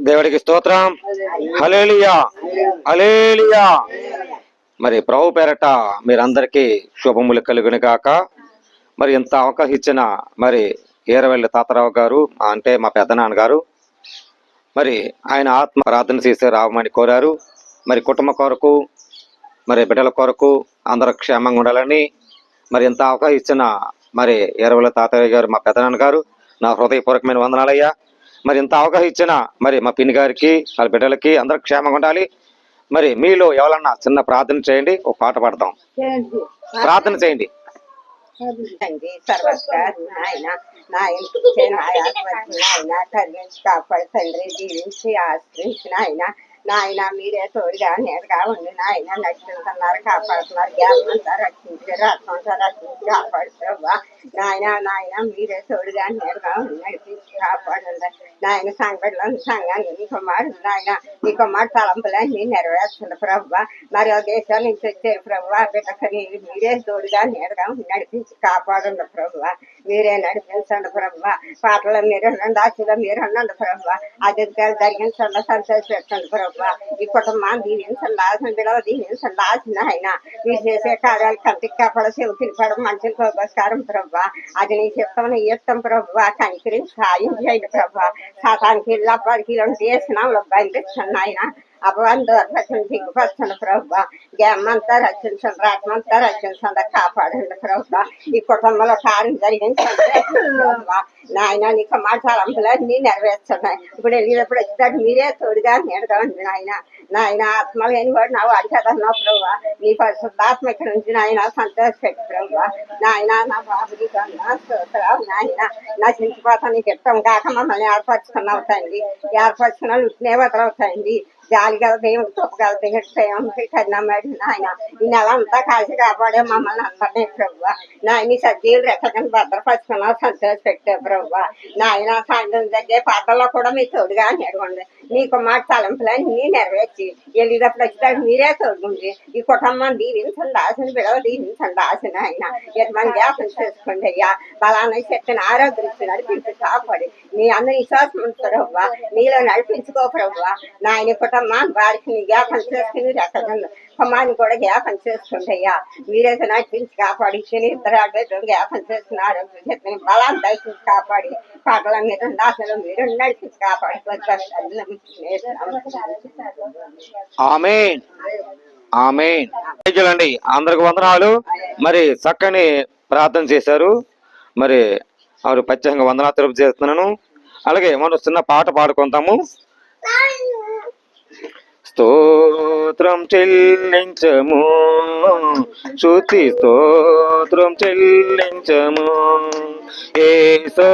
దేవుడికి స్తోత్రం. హల్లెలూయా, హల్లెలూయా. మరి ప్రభు పేరట మీరందరికీ శుభములు కలుగును గాక. మరి ఇంత అవకాశం ఇచ్చిన మరి ఈరవెల్లి తాతారావు గారు అంటే మా పెద్దనాన్న గారు, మరి ఆయన ఆత్మ ప్రార్థన చేసే రావమని కోరారు. మరి కుటుంబ కొరకు, మరి బిడ్డల కొరకు అందరూ క్షేమంగా ఉండాలని మరి ఇంత అవకాశం ఇచ్చిన మరి ఈరవెల్లి తాతయ్య గారు, మా పెద్దనాన్న గారు, నా హృదయపూర్వకమైన వందనాలయ్యా. మరి ఇంత అవకాశం ఇచ్చిన మరి మా పిన్ని గారికి, వాళ్ళ బిడ్డలకి అందరూ క్షేమంగా ఉండాలి. మరి మీలో ఎవరన్నా చిన్న ప్రార్థన చేయండి, ఒక పాట పాడతాం. ప్రార్థన చేయండి. కాపాడు తండ్రి, జీవించి ఆశ్రయించిన ఆయన నాయన మీరే తోడుగా నేరుగా ఉండి నాయన నడుచుతున్నారు, కాపాడుతున్నారు. జ్ఞాపకంతా రక్షించారు, ఆత్మంతా రక్షించి కాపాడు ప్రభా. నాయన మీరే తోడుగా నేరుగా ఉండి నడిపించి కాపాడండి నాయన. సంఘాన్ని నీ కుమారుడు నాయన, నీ కుమారు తలంపులన్నీ నెరవేర్చండి ప్రభా. మరి ఆ దేశాల నుంచి వచ్చారు ప్రభా, బిడ్డకని మీరే తోడుగా నేరుగా నడిపించి కాపాడండి ప్రభా. మీరే నడిపించండి ప్రభా. పాటలో మీరు ఉండండి, ఆశలో మీరు ఉండండి ప్రభా. అతిథిగా జరిగించండి, సంతోష పెట్టండి ప్రభా. ఈ కుటుంబాన్ని దీవించండి, ఆశను బిడవ దీవించండి, ఆశన అయినా మీరు చేసే కార్యాలు కంటికి కాపాడ, చెవికి పడం, మనుషులకు ఉపస్కారం ప్రభా. అది నీ చిత్తం, నీ ఇష్టం ప్రభా. కనికరించి సాయం చేయండి ప్రభా. శాతానికి అబ్బాయికి ఇలాంటి వేసినాంలో బయలుదేరండి ఆయన. అపవాంతో రక్షణ దిగుపరచండి ప్రభా. జ్ఞానంతా రక్షించండి, రాత్మంతా రక్షించండి, కాపాడండి ప్రభా. ఈ కుటుంబంలో కార్యం జరిగించండి ప్రభా. నాయన నీకు మాట్లాడాలన్నీ నెరవేర్చండి. ఇప్పుడు వెళ్ళినప్పుడు వచ్చినట్టు మీరే తోడుగా నేడుగా ఉంది నాయన. ఆత్మ లేని వాడు నా వాడి కదన్నావు ప్రభా. నీ పరిశుద్ధాత్మ ఇక్కడ నుంచి నాయన సంతోషపెట్టు ప్రభా. నాయన నా బాబుని స్తోత్రాలు నాయన. నశించిపోతా నీకు ఇష్టం కాక మమ్మల్ని ఏర్పరచుకున్నావు తండ్రి. ఏర్పరచుకున్న ఉట్టినే వదలవుతాయండి. జాలి గల దేవుడు, తొప్పగల దేవుడు, ప్రేమకి కన్నమ్మాడు నాయన. ఈ నెల అంతా కాల్చి కాపాడే మమ్మల్ని అందరినీ ప్రభా. నాయన సజ్జీలు రెక్కని భద్రపరుచుకున్నావు, సంతోష పెట్టావు ప్రభా. నాయన సాయంత్రం జరిగే పాటల్లో కూడా మీ తోడుగా నెరగండి. నీకు మా తలంపులన్నీ నెరవేర్చి వెళ్ళేటప్పుడు వచ్చేటప్పుడు మీరే తోడుకుంది. ఈ కుటుంబం దీవించండి, ఆశను బిడవ దీవించండి, ఆశన ఆయన ఎంతమంది జ్ఞాపకం చేసుకోండి అయ్యా. బలాన్ని శక్తిని ఆరోగ్యం నడిపించి కాపాడి నీ అందరి విశ్వాసం ఉంటారు ప్రభా. నీలో నడిపించుకో ప్రభా. నాయన కుటుంబం వారికి నీ జ్ఞాపకం చేసుకుని రెక్కగలను కుమార్ని కూడా జ్ఞాపకం చేసుకోండి అయ్యా. మీరైతే నడిపించి కాపాడి ఇద్దరు ఆడబెట్టడం జ్ఞాపకం చేసుకుని ఆరోగ్యం చెప్పిన బలాన్ని దయచేసి కాపాడి పాటల మీద దాసలు మీరు నడిపించి కాపాడి ఆమేన్, ఆమేన్. అండి అందరికి వందనాలు. మరి చక్కని ప్రార్థన చేశారు. మరి ఆవిడ ప్రత్యేకంగా వందనాలు తెలుపు చేస్తున్నాను. అలాగే మనం చిన్న పాట పాడుకుంటాము. స్తోత్రం చెల్లించము, స్తుతి స్తోత్రం చెల్లించము, యేసునాథను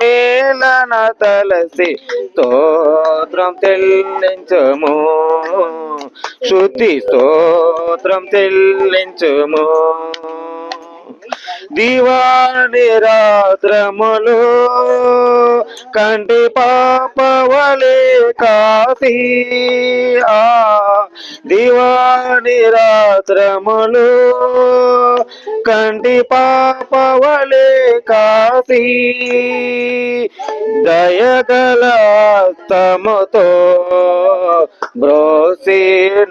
మేలన తలసి స్తోత్రం చెల్లించము, స్తుతి స్తోత్రం చెల్లించము. దివాని రాత్రములు కంటి పాపవలే కాసి, దివాని రాత్రములు కంటి పాపవలే కాసి, దయగలస్తముతో బ్రోసి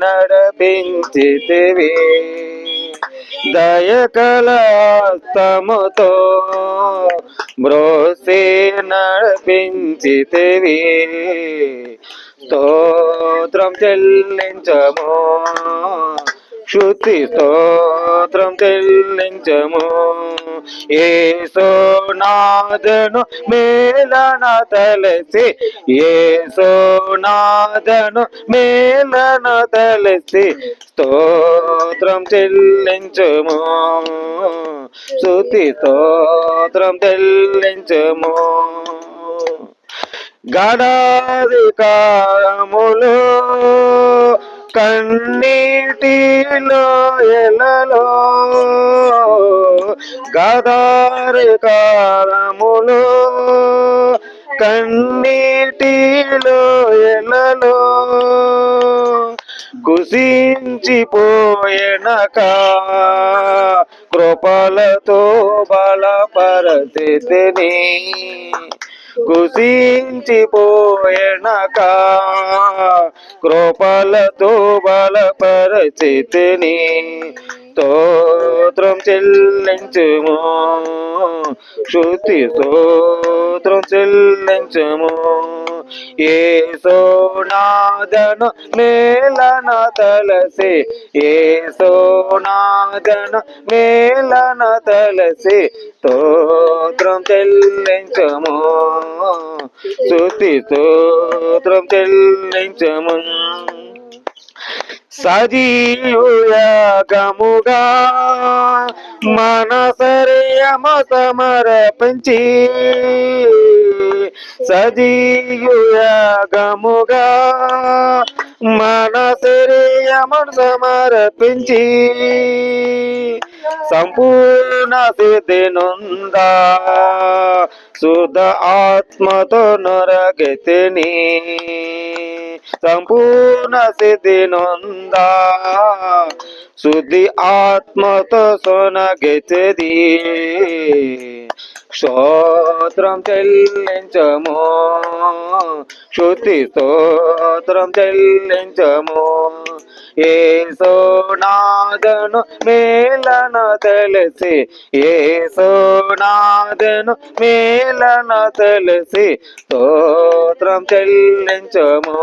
నడిపించితివి, దయగలస్తముతో బ్రోసి నడిపించితివి. స్తోత్రం చెల్లించము, స్తుతి స్తోత్రం చెల్లించము, యేసునాథను మేలన తలసి, యేసునాథను మేలన తలసి స్తోత్రం చెల్లించము, స్తుతి స్తోత్రం చెల్లించము. గడాధికారములు కన్నీటిలో ఎలలో, గదారికారములు కన్నీటిలో ఎలలో, కుసించిపోయెనక కృపలతో బలపరచితిని, కుసించిపోయెనక ఎనక కృపలతో బలపరచితిని స్తోత్రం చెల్లించుము శృతి స్తోత్రం చెల్లించుము యేసునాథను మేలన తలసి యేసునాథను మేలన తలసి స్తోత్రం చెల్లించుము శృతి స్తోత్రం చెల్లించుము సజీవయాగముగా మనసరియమ సమర్పించి సజీవయాగముగా మనసరియమ సమర్పించి సంపూర్ణ సిద్ధి నొందా శుద్ధ ఆత్మతో నొరగతిని సంపూర్ణ సిద్ధి నొందా శుద్ధి ఆత్మతో సొనగెతిది స్తోత్రం చెల్లించము శృతి స్తోత్రం చెల్లించము యేసునాథను మేలన తెలిసి యేసునాథను మేలన తెలిసి స్తోత్రం చెల్లించము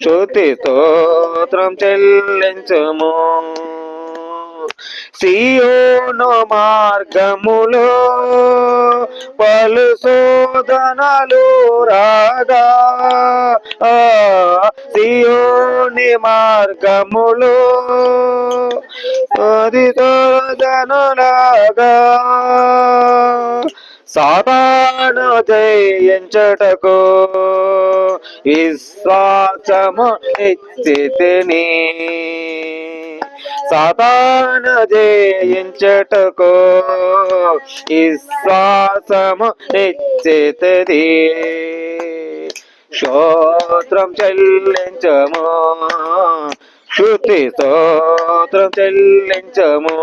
శృతి స్తోత్రం చెల్లించము సియోను మార్గములో పలు శోధనలు రాగా సియోని మార్గములో అది శోధనలాగా సాతాను జయించుటకు విశ్వాసము ఇచ్చితిని సాతాను జయించుటకు విశ్వాసము ఇచ్చితిని స్తోత్రం చెల్లించము శృతి స్తోత్రం చెల్లించము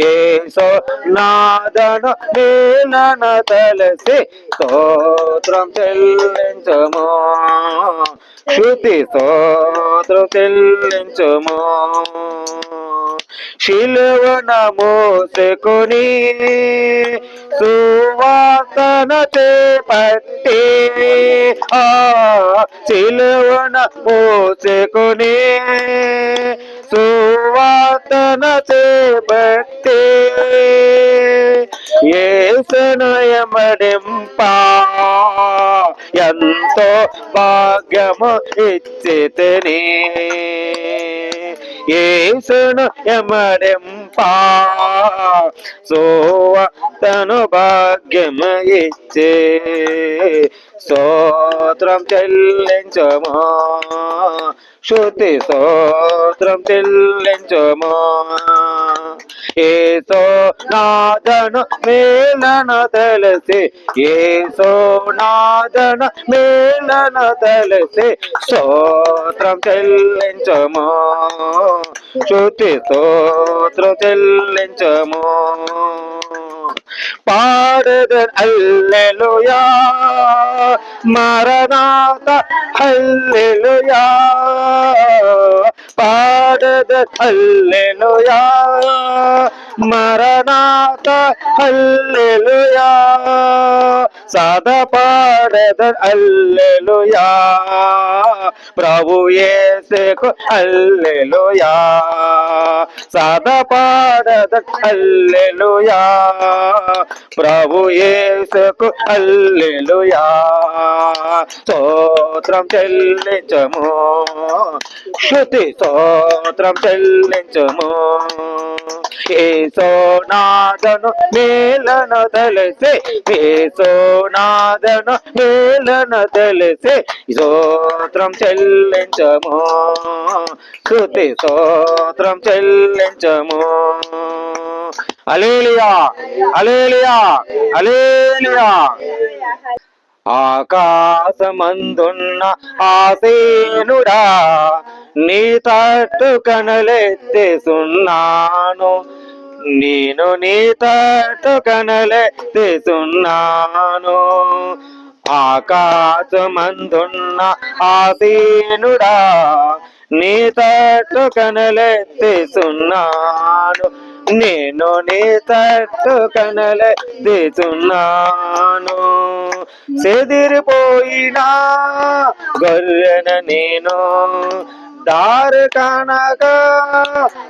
యేసునాథను మేలన తలసి స్తోత్రం చెల్లించము శృతి స్తోత్రం చెల్లించము శిలువన మోసుకొని సువాసన చేపట్టి శిలువన మోసుకొని సువాసన చేపట్టి యేసునయమడింపా ఎంతో భాగ్యము ఇచ్చితిని యేసును ఎమడింపా తను భాగ్యము ఇచ్చే స్తోత్రం చెల్లించము శృతి స్తోత్రం చెల్లించము యేసునాథను మేలన తెలిసి యేసునాథను మేలన తెలిసి స్తోత్రం చెల్లించము శృతి స్తోత్రం చెల్లించము పాడదన్ హల్లెలూయా మరణాత హల్లెలూయా పాడదన్ హల్లెలూయా మరణాత హల్లెలూయా సదా పాడదన్ హల్లెలూయా ప్రభు యేసుకు హల్లెలూయా సదా పాడదన్ హల్లెలూయా ప్రభు యేసుకు హల్లెలూయా స్తోత్రం చెల్లించము శృతి స్తోత్రం చెల్లించము యేసునాథను మేలన తెలిసి యేసునాథను మేలన తెలిసి స్తోత్రం చెల్లించము శృతి స్తోత్రం చెల్లించము హల్లెలూయా హల్లెలూయా హల్లెలూయా ఆకాశమందున్న ఆసీనుడా నీ తట్టు కనలెత్తేసున్నాను నేను నీ తట్టు కనలెత్తేసున్నాను ఆకాశమందున్న ఆసీనుడా నీ తట్టు కనలెత్తిస్తున్నాను, నేను నీ తట్టు కనలెత్తిస్తున్నాను. చెదిరిపోయినా గొర్రెన నేను దారి కనక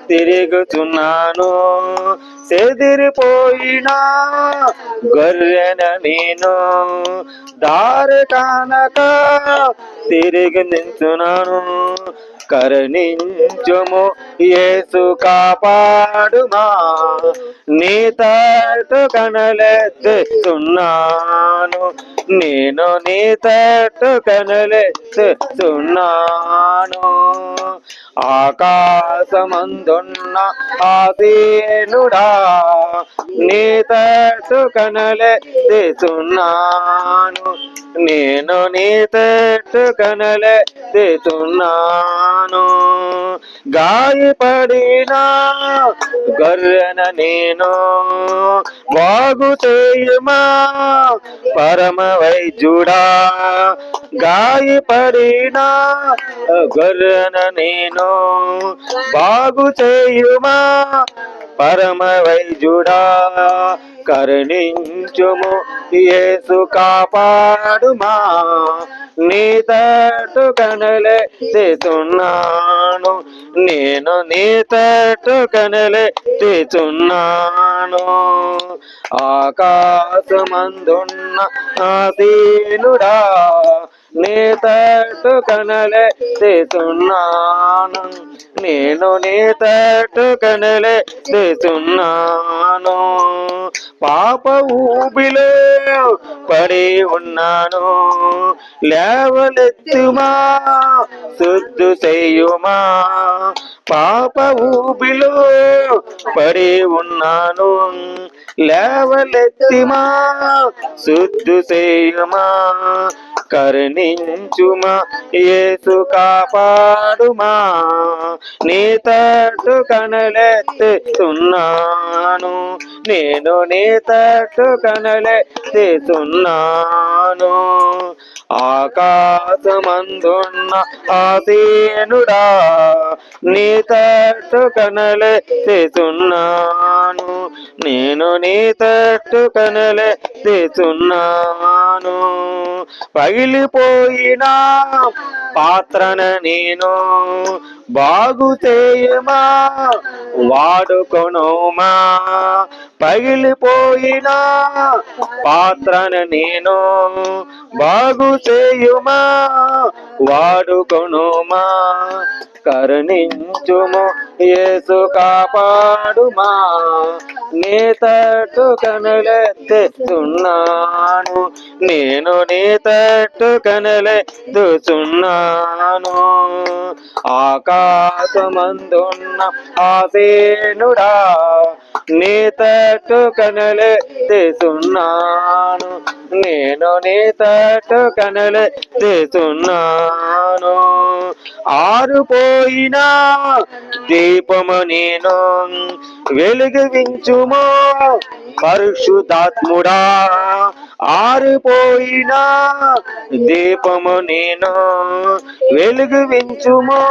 తిరుగుతున్నాను, చెదిరిపోయినా గొర్రెన నేను దారి కనక తిరిగి నించున్నాను. కరుణించుము యేసు కాపాడుమా, నీ తట్టు కనలెత్తుతున్నాను, నేను నీ తట్టు కనలెత్తుతున్నాను. ఆకాశమందున్న ఆసీనుడా నీ తట్టు కనలెత్తుతున్నాను, నేను నీ తట్టు కనలెత్తుతున్నాను. గాయపడిన గొర్రెన నేను బాగు చేయుమా పరమ వైద్యుడా, గాయపడిన గొర్రెన నేను బాగు చేయుమా పరమ వైద్యుడా. కరుణించుము యేసు కాపాడుమా, నీ తట్టు కనలెత్తుతున్నాను, నేను నీ తట్టు కనలెత్తుతున్నాను. ఆకాశమందున్న ఆసీనుడా నీ తట్టు కనలెత్తుతున్నాను, నేను నీ తట్టు కనలెత్తుతున్నాను. పాప ఊబిలో పడి ఉన్నాను, లేవలెత్తుమా శుద్ధు చేయుమా. పాప ఊబిలో పడి ఉన్నాను, లేవలెత్తిమా శుద్ధు చేయుమా. కరుణించుమా యేసు కాపాడుమా, నీ తట్టు కనలెత్తుతున్నాను, నేను నీ తట్టు కనలెత్తుతున్నాను. ఆకాశమందున్న ఆసీనుడా నీ తట్టు కనలెత్తుతున్నాను, నేను నీ తట్టు కనలెత్తుతున్నాను. పగిలిపోయిన పాత్రన నేను బాగు చేయమా వాడుకొనుమా, పగిలిపోయిన పాత్రన నేను బాగు చేయుమా వాడుకొనుమా. కరుణించుము యేసు కాపాడుమా, నీ తట్టు కనలెత్తుతున్నాను, నేను నీ తట్టు కనలెత్తుతున్నాను. ఆకాశమందున్న ఆసీనుడా నీ తట్టు కనలెత్తుతున్నాను, నేను నీ తట్టు కనలెత్తుతున్నాను. ఆరుపోయిన దీపము నేను వెలుగువించుమో పరిశుద్ధాత్ముడా, ఆరిపోయిన దీపము నేను వెలుగువించుమో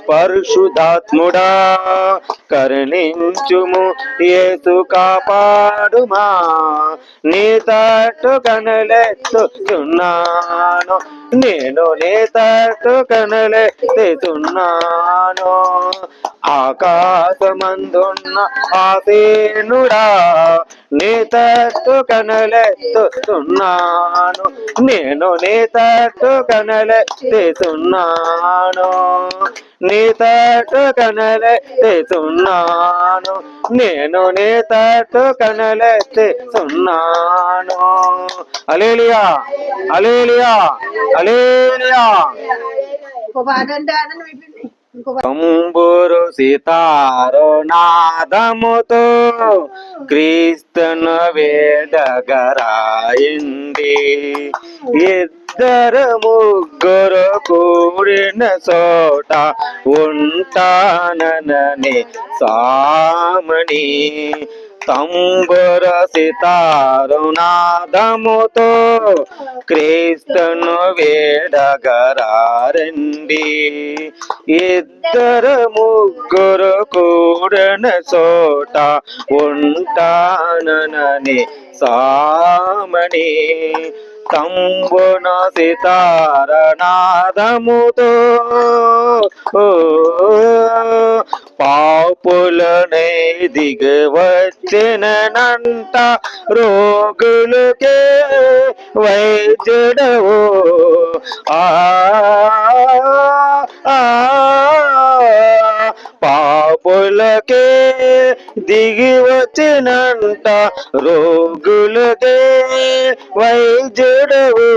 పరిశుద్ధాత్ముడా. కరుణించుము యేసు కాపాడుమా, నీ తట్టు కనలెత్తుతున్నాను, నేను నీ తట్టు కనలెత్తుతున్నాను. ఆకాశమందున్న ఆసీనుడా నీ తట్టు కనలెత్తుతున్నాను, నేను నీ తట్టు కనలెత్తుతున్నాను, నీ తట్టు కనలెత్తుతున్నాను, నేను నీ తట్టు కనలెత్తుతున్నాను. హల్లెలూయా హల్లెలూయా హల్లెలూయా. తంబురు సితారో నాదముతో క్రీస్తును వేదగరాయింది, ఇద్దరు ముగ్గురు కూడిన చోట ఉంటానని సామని. తంబుర సితారునాదముతో క్రీస్తును వేడగరారండి. ఇద్దరు ముగ్గురు కూడిన చోట ఉంటానని సామణి. తంబున సితారనాదముతో పాపులనే దిగవచ్చినంట రోగులకే వైద్యుడవు. ఆ పాపులకే దిగి వచ్చినంట రోగులకే వైద్యుడవు.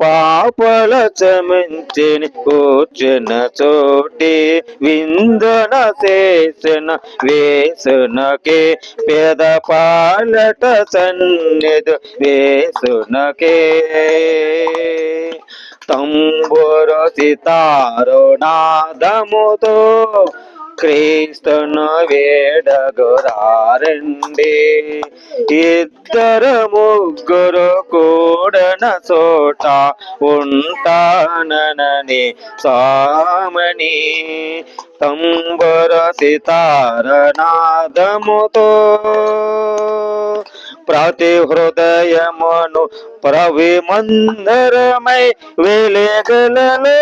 పాపల చమించిన కూర్చున్న చోటి విందన చేసిన వేసునకే పేద పాలట సన్నిధి వేసునకే. తంబుర సితారునాదముతో క్రీస్తును వేడగరారండి. ఇద్దరు ముగ్గురు కూడిన చోట ఉంటానని సామణి. తంబుర సితారనాదముతో ప్రతి హృదయమును ప్రవిమందరమై వెలుగులలో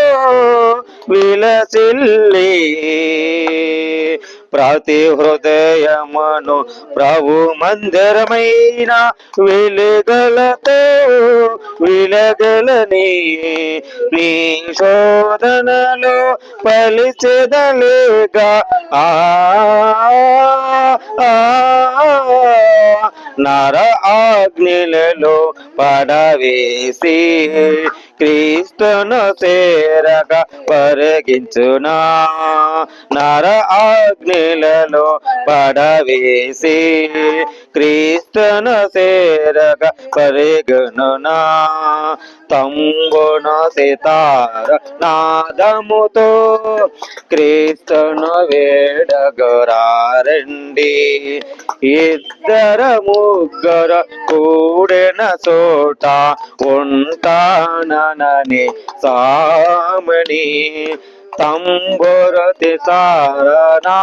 విలసిల్లి. ప్రతి హృదయమును ప్రభు మందిరమైన వెలుగులతో వెలుగులని. నీ శోధనలో పలిచెదలేగా నర ఆజ్ఞలలో పడవేసి క్రీస్తును చేరక పరిగించునా. నర ఆజ్ఞలలో పడవేసి క్రీస్తును చేరక పరిగణునా. తంబున సితార నాదముతో క్రీస్తును వేడగరారండి. ఇద్దరు ముగ్గురు కూడిన చోట ఉంటానని సామణి. తంబుర సితారనాదముతో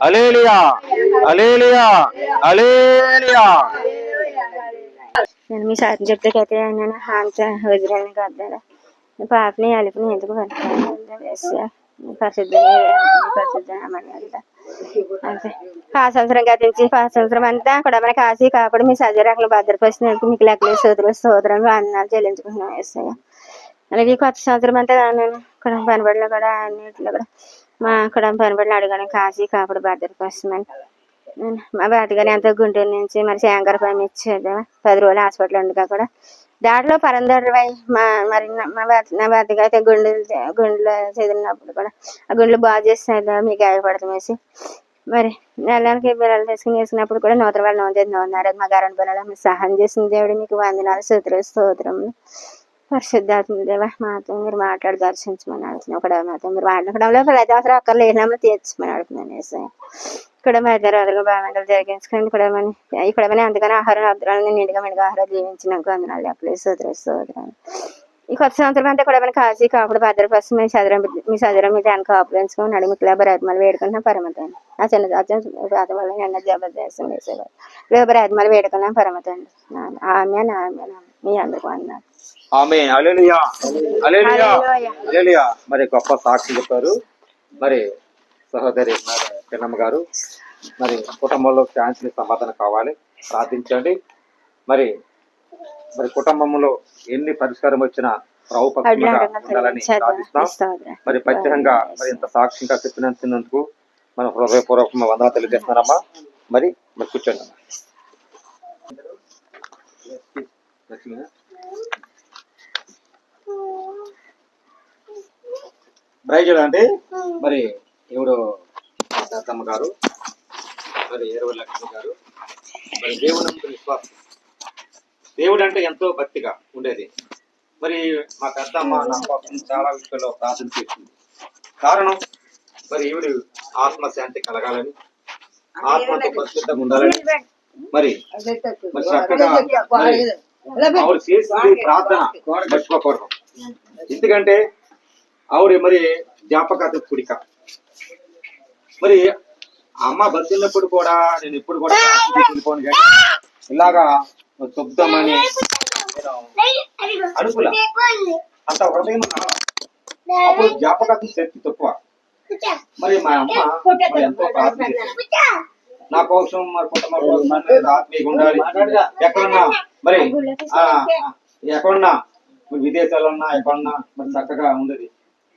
హల్లెలూయా హల్లెలూయా హల్లెలూయా. నేను మీ సార్ చెప్తే నేను హాంస వజ్రాన్ని కాద్దారా పాపని అలిపిని ఎందుకు పరిశుద్ధమని అంతే. పాత సంవత్సరం గతించి పాత సంవత్సరం అంతా కూడా మన కాశీ కాపాడు మీ సజరాకులు భద్రపరిచినందుకు మీకు లెక్కలే సోదరులు వందనాలు చెల్లించుకుంటున్నాం వేస్తాయా. అలాగే కొత్త సంవత్సరం అంతా నేను ఇక్కడ పనిబడిలో కూడా అన్నింటిలో కూడా మా ఇక్కడ పనిబడిలో అడగాను కాశీ కాపాడు భద్రపరచమని. మా బాతగానే ఎంతో గుంటూరు నుంచి మరి శంకరపాలెం ఇచ్చేదా 10 రోజులు హాస్పిటల్ ఉండగా కూడా దాంట్లో పరందరవై మరి నా బాతగా అయితే గుండెలో చెదిరినప్పుడు కూడా ఆ గుండెలు బాగు చేసేదా మీకు గాయపడతామేసి మరి నెలకి బిల్లలు వేసుకున్నప్పుడు కూడా నూతన వాళ్ళు నోన్నారు. మా గారని బిల్లలు మీరు సహాయం చేసిన దేవుడు మీకు వందనాలు స్తోత్రములు. పరిశుద్ధాత్మ దేవ మాతో మీరు మాట్లాడి దర్శించమని అడుగుతున్నాను. ఒకడ మాతో మీరు మాట్లాడడంలో ప్రతి అవసరం అక్కర్లు లేనప్పుడు తీర్చమని అడుగుతున్నాను. ఇక్కడ మధ్యరాత్రులు బాగా జరిగించుకుని ఇక్కడ అందుకని ఆహారం అద్రాలను నిండుగా మెండుగా ఆహారం జీవించినాక వందనాలు అప్పుడే సోదరాలు. ఈ కొత్త సంవత్సరం అంతా కూడా కాశీ కాపుడు భద్రపరిచి మీ సదరం మీద ఆయన కాపులు ఎంచుకొని నడుముకులా బరాత్మలు వేడుకున్నాం పరమతండి. ఆ చిన్న పాత వల్ల నిన్న జబర్దస్తం వేసేవారు బరాత్మలు వేడుకున్నాం పరమతండి. ఆమె మీ అందరికి వందనాలు. ఆమేన్ హల్లెలూయా హల్లెలూయా హల్లెలూయా. మరి గొప్ప సాక్షి చెప్పారు మరి సహోదరి చిన్నమ్మ గారు. మరి కుటుంబంలో శాంతి సమాధానం కావాలి, ప్రార్థించండి. మరి మరి కుటుంబంలో ఎన్ని పరిష్కారం వచ్చినా ప్రభు పక్షంగా ఉండాలని ప్రార్థిస్తున్నాం. మరి ప్రత్యేకంగా మరి ఇంత సాక్షిగా చెప్పినందుకు మన హృదయపూర్వకంగా వందనాలు తెలియజేస్తున్నారమ్మా. మరి మరి కూర్చోండి. బ్రైజ్ అంటే మరి ఎవడు దత్తమ్మ గారు, మరి 20 లక్షల గారు. మరి దేవుడు విశ్వాసం, దేవుడు అంటే ఎంతో భక్తిగా ఉండేది. మరి మా పెద్దమ్మ నా కోసం చాలా విషయాల్లో ప్రార్థన చేసింది. కారణం మరి ఈవిడ ఆత్మశాంతి కలగాలని, ఆత్మతో పరిశుద్ధంగా ఉండాలని, మరి మరి చక్కగా ఆవిడ చేసింది ప్రార్థన మర్చిపోకూడదు. ఎందుకంటే ఆవిడ మరి జ్ఞాపకార్థ కుడిక. మరి అమ్మ బతికినప్పుడు కూడా నేను ఎప్పుడు కూడా వెళ్ళిపోను, కానీ ఇలాగా శుద్ధమని నేను అనుకున్నా. అంత హృదయం అప్పుడు జ్ఞాపకార్థం శక్తి తక్కువ. మరి మా అమ్మ మరి ఎంతో ప్రార్థన చేసింది నా కోసం, మరి కుటుంబం కోసం ఆత్మీయంగా ఉండాలి. ఎక్కడున్నా మరి ఎక్కడున్నా విదేశాల్లో ఉన్నా ఎక్కడున్నా మరి చక్కగా ఉండేది.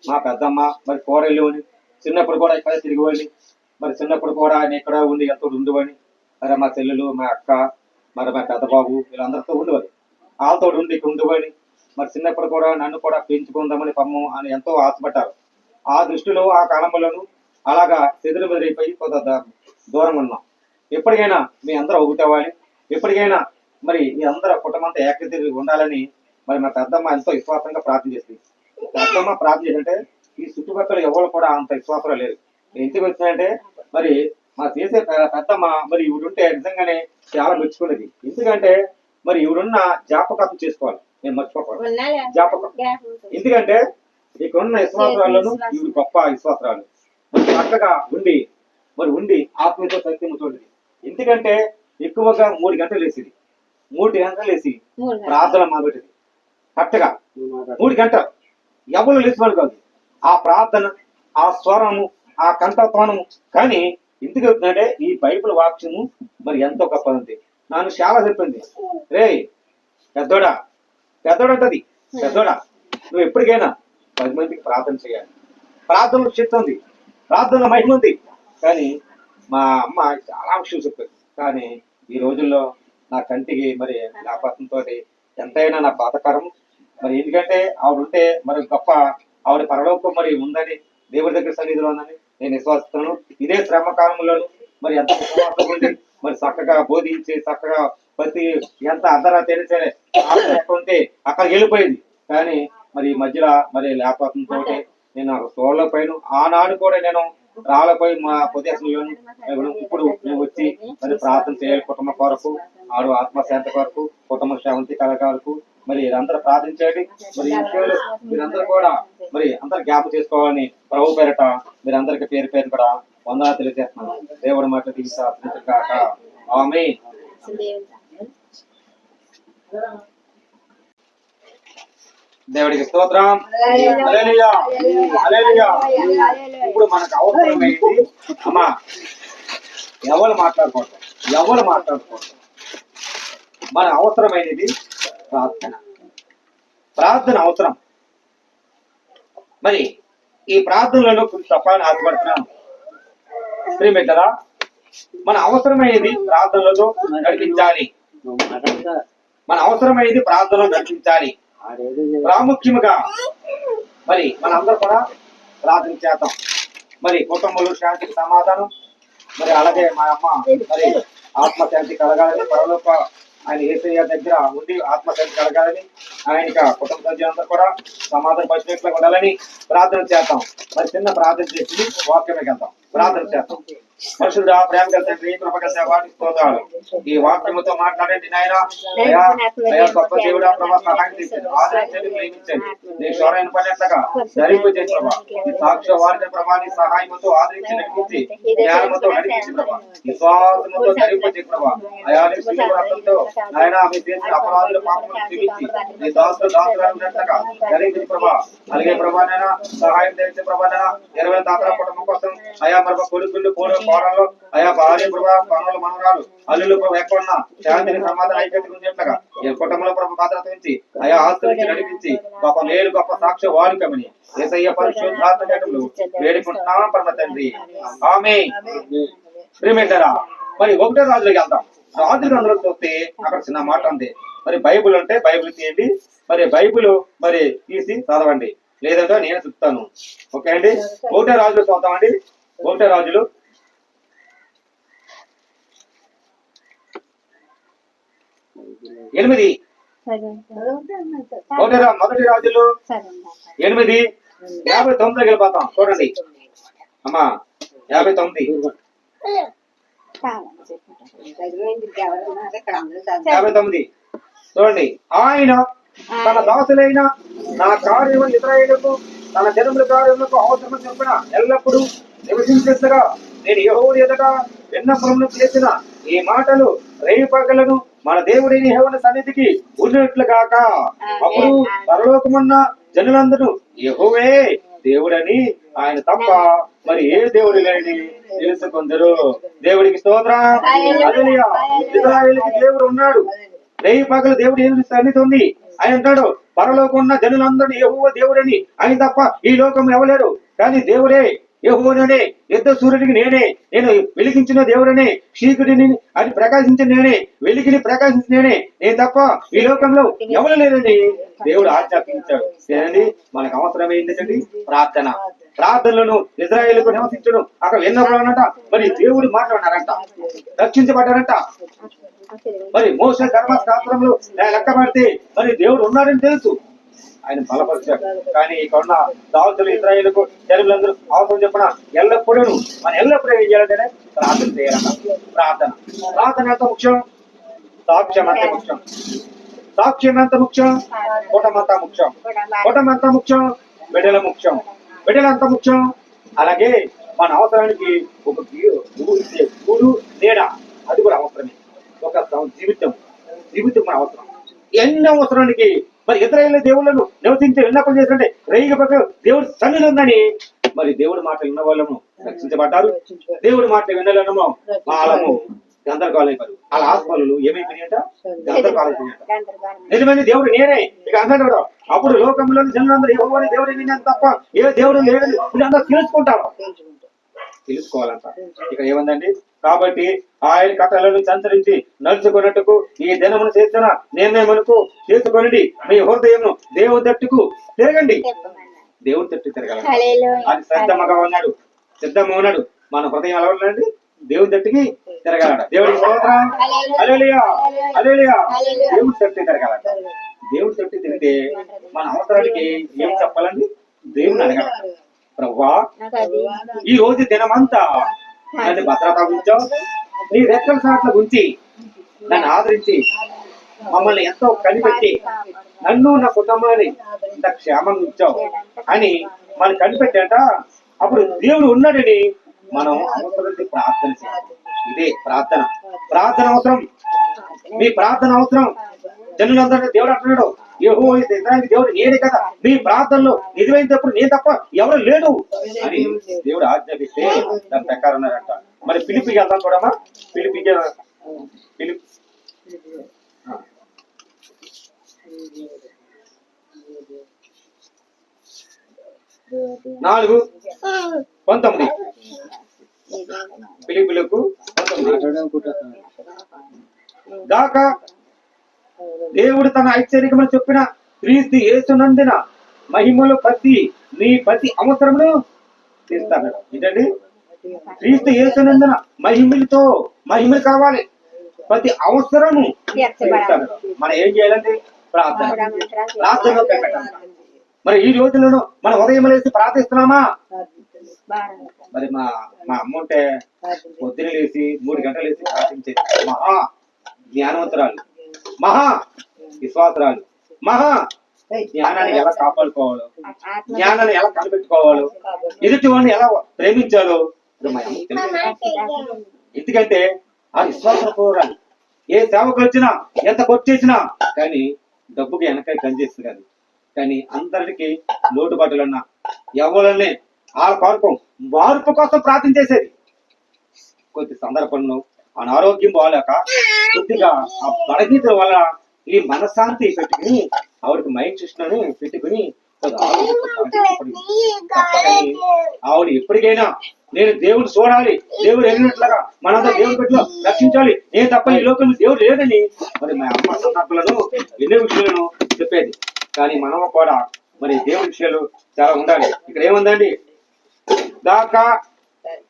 మా పెద్దమ్మ మరి కోరెళ్ళి చిన్నప్పుడు కూడా ఇక్కడ తిరిగిపోయి, మరి చిన్నప్పుడు కూడా ఆయన ఇక్కడ ఉండి ఎంతో ఉండేవాడిని. మరి మా చెల్లెలు, మా అక్క, మరి మా పెద్ద బాబు వీళ్ళందరితో ఉండేవారు. వాళ్ళతో ఉండి ఇక్కడ ఉండేవాడిని. మరి చిన్నప్పుడు కూడా నన్ను కూడా పెంచుకుందామని పమ్ము అని ఎంతో ఆశపడ్డారు. ఆ దృష్టిలో ఆ కాలంలోనూ అలాగా చెదురు మెదిరైపోయి కొంత దూరంగా ఉన్నాం. ఎప్పటికైనా మీ అందరూ ఒకటవ్వాలి, ఎప్పటికైనా మరి మీ అందరూ కుటుంబంతో ఏకతిరిగి ఉండాలని మరి మా పెద్దమ్మ ఎంతో విశ్వాసంగా ప్రార్థన చేసింది. పెద్దమ్మ ప్రార్థన చేసింటే ఈ చుట్టుపక్కల ఎవరు కూడా అంత విశ్వాసం లేరు. ఎందుకు వచ్చిందంటే మరి మా చేసే పెద్దమ్మ మరి ఇవిడుంటే నిజంగానే చాలా మెచ్చుకున్నది. ఎందుకంటే మరి ఇవిడున్న జ్ఞాపకం చేసుకోవాలి, నేను మర్చిపోకూడదు జ్ఞాపకం. ఎందుకంటే ఇక్కడున్న విశ్వాసరాలను ఇవి గొప్ప విశ్వాసరాలు. మరి చక్కగా ఉండి ఆత్మీయతో సత్యముతో ఉండేది. ఎందుకంటే ఎక్కువగా 3 గంటలు వేసేది. 3 గంటలు వేసి ప్రార్థన మొదలెట్టేది. కరెక్ట్గా 3 గంటలు ఎవరు లేచివాడు కాదు. ఆ ప్రార్థన, ఆ స్వరము, ఆ కంఠత్వనము. కానీ ఎందుకు అవుతుందంటే ఈ బైబిల్ వాక్యము మరి ఎంతో గొప్పది. నన్ను చాలా చెప్పింది, రే పెద్దోడా అంటది, పెద్దోడా నువ్వు ఎప్పటికైనా 10 మందికి ప్రార్థన చేయాలి. ప్రార్థనలో శక్తి ఉంది, ప్రార్థనలో మహిమ ఉంది. కానీ మా అమ్మ చాలా విషయం చెప్పేది. కానీ ఈ రోజుల్లో నా కంటికి మరి జ్ఞాపకంతో ఎంతైనా నా బాధకరం. మరి ఎందుకంటే ఆవిడ ఉంటే మరి గొప్ప ఆవిడ పరలోకం మరి ఉందని, దేవుడి దగ్గర సన్నిధిలో ఉందని నేను విశ్వసిస్తున్నాను. ఇదే శ్రమ కాలంలోను మరి ఎంత ఉపవాసం ఉండి మరి చక్కగా బోధించి చక్కగా ప్రతి ఎంత అర్ధరాత్రి సరే ఎక్కడ ఉంటే అక్కడికి వెళ్ళిపోయింది. కానీ మరి ఈ మధ్యలో మరి లేకపోవడంతో నేను చూడలేకపోయాను. ఆనాడు కూడా నేను రాళ్ళపోయి మా ప్రదేశంలోను ఇప్పుడు నేను వచ్చి మరి ప్రార్థన చేయాలి కుటుంబ కొరకు, ఆడు ఆత్మశాంతి కొరకు, కుటుంబ శాంతి కలగాలకు మరి అందరూ ప్రార్థించండి. మరి ఈ విషయంలో మీరందరూ కూడా మరి అందరూ జ్ఞాపకం చేసుకోవాలని ప్రభు పేరట మీరందరికీ పేరు పేరు కూడా వందనాలు తెలియజేస్తున్నాను. దేవుడి మాట దీవించాక ఆమేన్. దేవుడికి స్తోత్రం. హల్లెలూయా, హల్లెలూయా. ఇప్పుడు మనకు అవసరమైంది అమ్మా ఎవరు మాట్లాడుకోవటం, మన అవసరమైనది ప్రార్థన అవసరం. మరి ఈ ప్రార్థనలను కొంచెం చెప్పాలని ఆశపడుతున్నాను. ప్రియమిత్రులారా, మన అవసరమైనది ప్రార్థనలతో నడిపించాలి. మన అవసరమైనది ప్రార్థనలో నడిపించాలి. ప్రాముఖ్యముగా మరి మనందరూ కూడా ప్రార్థన చేద్దాం. మరి కుటుంబంలో శాంతికి సమాధానం, మరి అలాగే మా అమ్మ మరి ఆత్మశాంతి కలగాలని, పరలోక ఆయన యేసయ్య దగ్గర ఉండి ఆత్మశాంతి కలగాలని, ఆయనక కుటుంబ సభ్యులందరూ కూడా సమాధాన పరిచినట్లుగా ఉండాలని ప్రార్థన చేద్దాం. మరి చిన్న ప్రార్థన చేసి వాక్యమే వెళ్తాం. ప్రార్థన చేద్దాం. పరిశుద్ధ ప్రేమ గల తండ్రి, కృప గల దేవానికి స్తోత్రాలు. ఈ వాక్యముతో మాట్లాడండి నాయన. అయా గొప్ప దేవుడా ప్రభా, సహాయం చేయండి, ఆదరించండి, ప్రేమించండి. నీ స్వరాన్ని పడినట్లుగా ధరింపజేసి ప్రభా, ఈ సాక్ష్య వారిని ప్రభా నీ సహాయముతో ఆదరించి నడిపించి, జ్ఞానముతో నడిపించి ప్రభా, విశ్వాసముతో ధరింపజేసి ప్రభా, అయా నీ శిలువ రక్తంతో నాయన మీ చేసిన అపరాధుల పాపములు క్షమించి నీ దాసులున్నట్లుగా ధరించి ప్రభా. అలాగే ప్రభా నాయన సహాయం చేసి ప్రభా నాయన 20 దాతల కుటుంబం కోసం అయా ప్రభా కొడుకులు కోడలు అయా భార్య ప్రభా, పనులు మనవరాలు అల్లులు ప్రభు ఎక్కడున్నా శాంతిని సమాధానం అయిపోతున్నట్లుగా ఈ కుటుంబంలో ప్రభు భద్రత నుంచి అయా ఆస్తులకి నడిపించి గొప్ప మేలు గొప్ప సాక్ష్య వాడుకమని యేసయ్య పరిశుద్ధాత్మలు వేడుకుంటున్నాం పరమ తండ్రి. ఆమేన్. ప్రియమిత్రులారా, మరి 1 రాజులకి వెళ్దాం. రాజులు అందులో చూస్తే అక్కడ చిన్న మాట ఉంది. మరి బైబుల్ అంటే బైబిల్ తీయండి, మరి బైబిల్ మరి తీసి చదవండి, లేదంటే నేను చెప్తాను. ఓకే అండి. 1 రాజులు చూద్దామండి. 1 రాజులు 8. 1 రాజులు 8:59 వెళ్ళిపోతాం. చూడండి. అమ్మా 59 చదివేందుకు ఎవరున్నారు ఇక్కడ అందరూ చదివి 59 చూడండి. ఆయన తన దాసులైన నా కార్యము ఇశ్రాయేలుకు తన జనముల కార్యములకు అవసరం చెప్పిన ఎల్లప్పుడూ నివసించేట్టుగా నేను యెహోవా ఎదుట విన్నపమును చేసిన ఈ మాటలు రేపగలను మన దేవుడిని యెహోవా సన్నిధికి ఉన్నట్లు కాక అప్పుడు పరలోకమున్న జనులందరూ యెహోవే దేవుడని ఆయన తప్ప మరి ఏ దేవుడు లేని తెలుసుకుందరు. దేవుడికి స్తోత్రం. హల్లెలూయా. ఇశ్రాయేలుకి దేవుడు ఉన్నాడు. రేయి పగలు దేవుడు ఏమి సన్నిధి ఉంది. ఆయన అంటాడు పరలోకం ఉన్న జనులందరూ యెహోవా దేవుడని ఆయన తప్ప ఈ లోకం ఎవలేరు. కానీ దేవుడే యెహోవానే, యుద్ధ సూర్యుడికి నేను వెలిగించిన దేవుడనే, చీకటిని అది ప్రకాశించిన నేనే, వెలిగిని ప్రకాశించిన నేను తప్ప ఈ లోకంలో ఎవరు లేరండి. దేవుడు ఆజ్ఞాపించాడు. ఏనండి మనకు అవసరం ఏంటండి? ప్రార్థన. ప్రార్థనలను ఇశ్రాయేలుకు నివసించడం అక్కడ విన్నప్పుడు అన్నట మరి దేవుడు మాట్లాడారంట, రక్షించబడ్డారంట. మరి మోసే ధర్మశాస్త్రంలో లెక్క పడితే మరి దేవుడు ఉన్నాడని తెలుసు, ఆయన బలపరిచాడు. కానీ ఇక్కడ ఉన్న దాసులు ఇశ్రాయేలుకు జనులందరూ అవసరం చెప్పిన ఎల్లప్పుడూ మనం ఎల్లప్పుడూ ఏం చేయాలంటే ప్రార్థన చేయాలన్న. ప్రార్థన ఎంత ముఖ్యం? సాక్ష్యం ఎంత ముఖ్యం? సాక్ష్యం ఎంత ముఖ్యం? కుటుంబంతా ముఖ్యం. కుటుంబం ఎంత ముఖ్యం? బిడ్డల ముఖ్యం. బిడ్డలు ఎంత ముఖ్యం? అలాగే మన అవసరానికి ఒక గూడు నీడ అది కూడా అవసరమే. ఒక జీవితం మన అవసరం. ఎన్ని అవసరానికి మరి ఇశ్రాయేలు దేవుళ్ళను నివసించి విన్నపం చేస్తుంటే రేయి పక్కన దేవుడు సన్నిధి ఉందని మరి దేవుడి మాటలు విన్న వాళ్ళము రక్షించబడ్డారు. దేవుడి మాటలు వినలేమో వాళ్ళము గందరగోళం అయిపోయారు. వాళ్ళ ఆత్మలు ఏమైపోయినాయంట? గందరగోళం అయిపోయినాయంట. నిజమైన దేవుడు నేనే ఇక అన్నాడు. అప్పుడు లోకంలో జనులందరూ యెహోవానే దేవుడు విన్నాను తప్ప ఏ దేవుడు లేదని వీళ్ళందరూ తెలుసుకోవాలంట. ఇక ఏముందండి? కాబట్టి ఆయన కట్టలను సంచరించి నడుచుకున్నట్టుకు ఈ దినమును చేసిన నిర్ణయమునకు చేసుకొనిడి మీ హృదయమును దేవుని తట్టుకు తిరగండి. దేవుని తట్టు తిరగాలంట. అది సిద్ధంగా ఉన్నాడు. మన హృదయం ఎలా ఉండాలండి? దేవుని తట్టుకి తిరగాలంట. దేవుడికి స్తోత్రం. హల్లెలూయా. హల్లెలూయా. దేవుని తట్టు తిరగాలంట. దేవుని తట్టు తిరిగితే మన అవసరానికి ఏం చెప్పాలండి? దేవుని అడగాలి. ప్రభువా ఈ రోజు దినమంతా నన్ను భద్రత ఉంచావు, నీ రెక్కల సాట్ల ఉంచి నన్ను ఆదరించి మమ్మల్ని ఎంతో కనిపెట్టి నన్ను నా కుటుంబాన్ని ఇంత క్షేమంగా ఉంచావు అని మనం కనిపెట్టాట. అప్పుడు దేవుడు ఉన్నాడని మనం అవసరం ప్రార్థన చేయాలి. ఇదే ప్రార్థన అవసరం. మీ ప్రార్థన అవసరం. జనులందరూ దేవుడు అంటున్నాడు యెహోవా ఇశ్రాయేలు దేవుడు నేనే కదా, మీ ప్రార్థనలో నిజమైనప్పుడు నేను తప్ప ఎవరు లేడు అని దేవుడు ఆజ్ఞాపిస్తే దాని ప్రకారం ఉన్నారంట. మరి ఫిలిప్పీకి వెళ్దాం చూడమ్మా. ఫిలిప్పీ 4:19 ఫిలిప్పీలకు 19 దాకా దేవుడు తన ఐశ్వర్యమును చెప్పిన క్రీస్తు యేసునందున మహిమలో ప్రతి అవసరమును తీస్తాడు. ఏంటండి? క్రీస్తు యేసునందున మహిమలు కావాలి, ప్రతి అవసరము తీస్తాడు. మనం ఏం చేయాలంటే ప్రార్థనలో పెట్టాలి. మరి ఈ రోజులను మనం ఉదయం లేసి ప్రార్థిస్తున్నామా? మరి మా అమ్మ ఉంటే పొద్దున లేసి 3 గంటలు లేసి ప్రార్థించేది. మహా జ్ఞానవంతురాలు, మహా విశ్వాసరాలు, మహా జ్ఞానాన్ని ఎలా కాపాడుకోవాలో, జ్ఞానాన్ని ఎలా కనిపెట్టుకోవాలో, ఎదుటి వాడిని ఎలా ప్రేమించాలో మా అమ్మకి తెలుసు. ఎందుకంటే ఆ విశ్వాసరాలు ఏ సేవకు వచ్చినా ఎంత ఖర్చు చేసినా కానీ డబ్బుకి వెనకాయ పనిచేస్తుంది కాదు. కానీ అందరికి లోటుబాటులున్నా ఎవరిని వాళ్ళ మార్పు కోసం ప్రార్థించేసేది. కొద్ది సందర్భంలో అనారోగ్యం బాగాలేక కొద్దిగా ఆ బలహీనత వల్ల ఈ మనశ్శాంతి పెట్టుకుని ఆవిడకి మైండ్ సిస్టమ్ పెట్టుకుని ఆవిడ ఎప్పటికైనా నేను దేవుడు చూడాలి, దేవుడు వెళ్ళినట్లుగా మనందరూ దేవుడి పెట్టులో రక్షించాలి, నేను తప్ప ఈ లోకంలో దేవుడు లేదని మరి మా అమ్మ సందర్భాలను ఎన్నో విషయాలను చెప్పేది. కానీ మనము కూడా మరి దేవుడి విషయాలు చాలా ఉండాలి. ఇక్కడ ఏముందండి? దాకా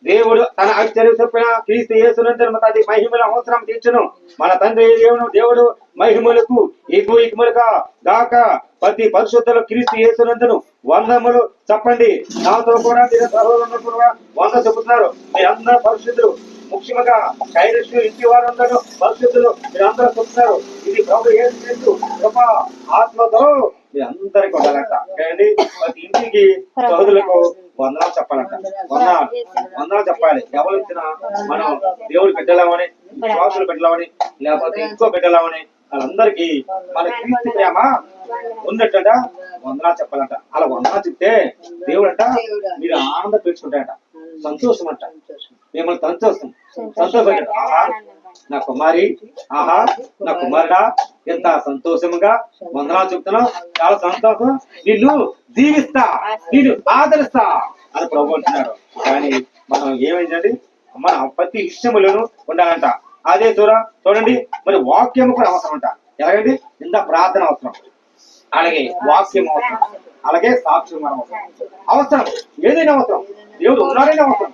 దేవుడు తన ఆశ్చర్య చొప్పున క్రీస్తు యేసునందున అది మహిమల అవసరం తీర్చును. మన తండ్రి దేవుడు మహిమలకు ఇకుమలుగా గాక. ప్రతి పరిశుద్ధులు క్రీస్తు యేసునందును వందములు చెప్పండి. నాతో కూడా మీరు సహోదరులు వంద చెబుతున్నారు. మీరందరూ పరిశుద్ధులు, ముఖ్యంగా కైరస్సు ఇంటి వారందరూ పరిశుద్ధులు మీరందరూ చెప్తున్నారు. ఇది ప్రభు యేసు కృప ఆత్మతో మీరు అందరికి ఉండాలంట. కదండి ప్రతి ఇంటికి సహోదరులకు వందనాలు చెప్పాలంట. వందనాలు చెప్పాలి. ఎవరు ఇచ్చినా మనం దేవుడు బిడ్డలామని, విశ్వాసులు బిడ్డలామని, లేకపోతే ఇంకో బిడ్డలామని వాళ్ళందరికీ మన క్రీస్తు ప్రేమ ఉన్నట్టంట వందనాలు చెప్పాలంట. అలా వందనాలు చెప్తే దేవుడు అంట మీరు ఆనందం పెంచుకుంటాయంట, సంతోషం అంట. మిమ్మల్ని సంతోషం ఆహా నా కుమారి, ఆహా నా కుమారుడా, ఎంత సంతోషంగా వందనాలు చెప్తున్నావు, చాలా సంతోషం, నిన్ను దీవిస్తా, నిన్ను ఆదరిస్తా అని ప్రభు అంటున్నారు. కానీ మనం ఏమైందండి, మన ప్రతి విషయములను ఉండాలంట. అదే చూడండి మరి వాక్యం కూడా అవసరం అంట. ఎలాగండి, ఇంత ప్రార్థన అవసరం, అలాగే వాక్యం అవసరం, అలాగే సాక్ష్యం అవసరం, ఏదైనా అవసరం, దేవుడు ఉన్నాడైనా అవసరం.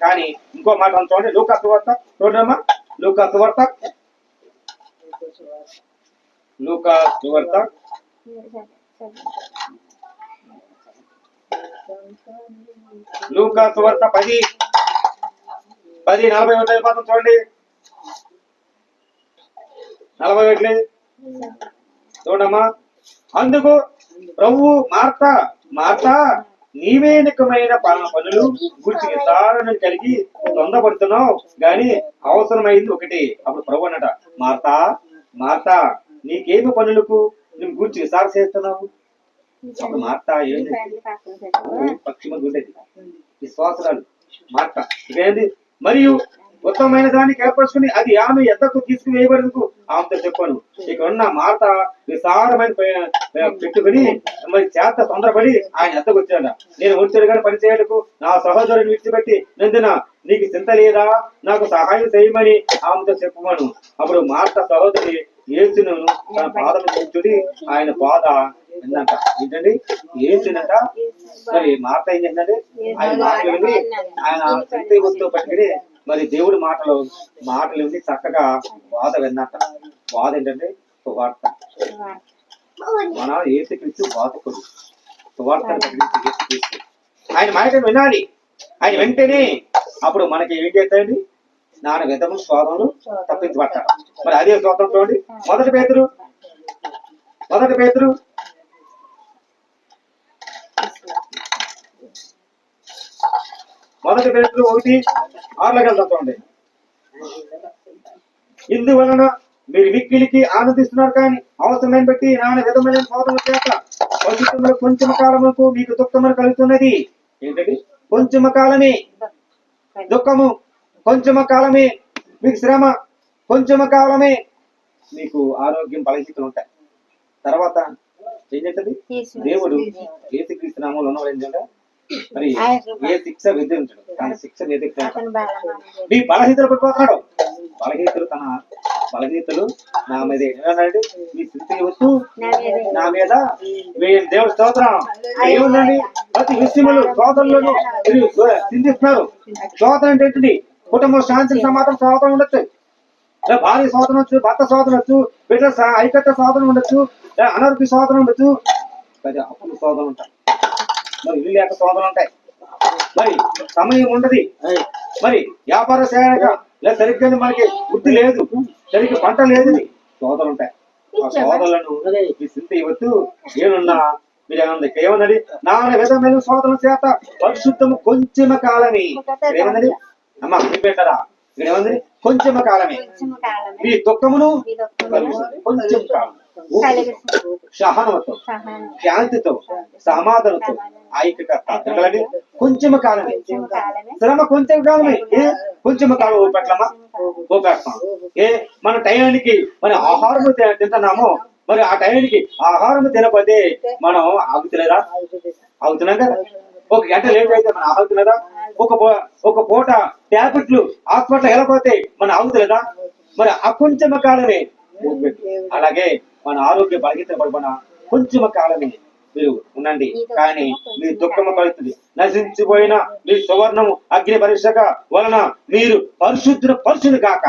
కానీ ఇంకో మాట చూడండి, లూకా సువార్త చూడమ్మా, లూకా సువార్త లూకా సువార్త 10:40 చూడండి, 40 చూడమ్మా. అందుకు ప్రభువు మార్తా నీవేనికమైన పనులు గురించి విచారణ కలిగి తొందరపడుతున్నావు గాని అవసరమైంది ఒకటి. అప్పుడు ప్రభు అన్నట, మార్తా నీకేమి పనులకు నువ్వు గురించి విచారణ చేస్తున్నావు. అప్పుడు మార్తా ఏంటి, పక్షి మంది ఉండేది విశ్వాసరాలు మార్తా ఇదేంది, మరియు ఉత్తమమైన దాన్ని ఏర్పరచుకుని అది ఆమె ఎద్దకు తీసుకువేయబడేందుకు ఆమెతో చెప్పాను. ఇక్కడ ఉన్న మార్త విశారమైన పెట్టుకుని మరి చేత తొందరపడి ఆయన ఎద్దకు వచ్చాడు. నేను వచ్చాడు కానీ పని చేయటకు నా సహోదరుని విడిచిపెట్టి నందున నీకు చింత లేదా, నాకు సహాయం చేయమని ఆమెతో చెప్పమను. అప్పుడు మార్త సహోదరి యేసును తన పాదం కూర్చుని ఆయన బాధ ఏంటంట, ఏంటండి యేసునంట. మరి మార్త ఏం చేసిందంటే ఆయన మాటలు ఆయన చింత వస్తువు పట్టుకుని మరి దేవుడి మాటలు విని చక్కగా బాధ విన్నట్ట. బాధ ఏంటంటే సువార్త. మన యేసుక్రీస్తు బాధకుడు, సువార్త ఆయన మాటలు వినాలి. ఆయన వెంటనే అప్పుడు మనకి ఏం చేస్తాయండి, నాన్న విధము శోధనలు తప్పించబడతాడు. మరి అదే శోధన చూడండి, మొదటి పేతురు 1:6 చూడండి. ఇందువలన మీరు మిక్కిలికి ఆనందిస్తున్నారు, కానీ అవసరమైన బట్టి నాన్న విధమైన శోధన చేత భవిష్యత్తులో కొంచెం కాలముకు మీకు దుఃఖమును కలుగుతున్నది. ఏంటండి, కొంచెం కాలమే దుఃఖము, కొంచెం కాలమే మీకు శ్రమ, కొంచెం కాలమే మీకు ఆరోగ్యం బలహీనతలు ఉంటాయి. తర్వాత ఏం చేస్తుంది, దేవుడు యేసుక్రీస్తు నామములో ఉన్నవాడు మరి ఏ శిక్ష విధించడు, కానీ శిక్ష మీ బలహీనతలు పడిపోతున్నాడు. బలహీనతలు నా మీద ఏమన్నాడు, మీ స్థితి వస్తూ నా మీద దేవుడు స్తోత్రం ఏముందండి. ప్రతి విషయములు శోధనలను చింతిస్తున్నారు. శోధన అంటే ఏంటండి, కుటుంబంలో శాంతి సమాధానం శోధన ఉండొచ్చు, భార్య శోధన వచ్చు, భర్త శోధన వచ్చు, బిడ్డల ఐక్యత శోధన ఉండొచ్చు, అనారోగ్య శోధన ఉండొచ్చు, అప్పులు శోధన ఉంటాయి, మరి ఇల్లు లేక శోధనలు ఉంటాయి, మరి సమయం ఉండదు, మరి వ్యాపార సేవగా లేదా సరిగ్గా మనకి వృత్తి లేదు, సరిగ్గా పంట లేదు, శోధనలు ఉంటాయి. ఆ శోధనలను మీ చింత ఇవ్వచ్చు. ఏనున్నా మీరు ఏమన్నది, నాన్న విధమైన శోధన చేత పరిశుద్ధము కొంచెం కాలమే. ఏమన్నది అమ్మా చెప్పేటారా, ఇక్కడ ఏమంది, కొంచెం కాలమే మీ దుఃఖమును కొంచెం కాలం, సహనముతో, శాంతితో, సమాధానంతో, ఐక్యత కొంచెం కాలమే, శ్రమ కొంచెం కాలమే. కొంచెం కాలం ఓపెట్లమ్మా, ఓపెడతాం. మన టయానికి మన ఆహారం తింటున్నాము, మరి ఆ టయానికి ఆహారం తినకపోతే మనం ఆగుతులేదా? ఆగుతున్నాం కదా. ఒక గంట లేట్ అయితే మనం ఆగుతులేదా? ఒక పూట ట్యాబ్లెట్లు హాస్పిటల్ వెళ్ళకపోతే మనం ఆగుతులేదా? మరి ఆ కొంచెం కాలమే. అలాగే మన ఆరోగ్య బలహీనత పడిపోయిన కొంచెం కాలమే మీరు ఉండండి, కానీ మీ దుఃఖము కలుగుతుంది. నశించిపోయిన మీ సువర్ణము అగ్ని పరీక్షక వలన మీరు పరిశుద్ధుని కాక.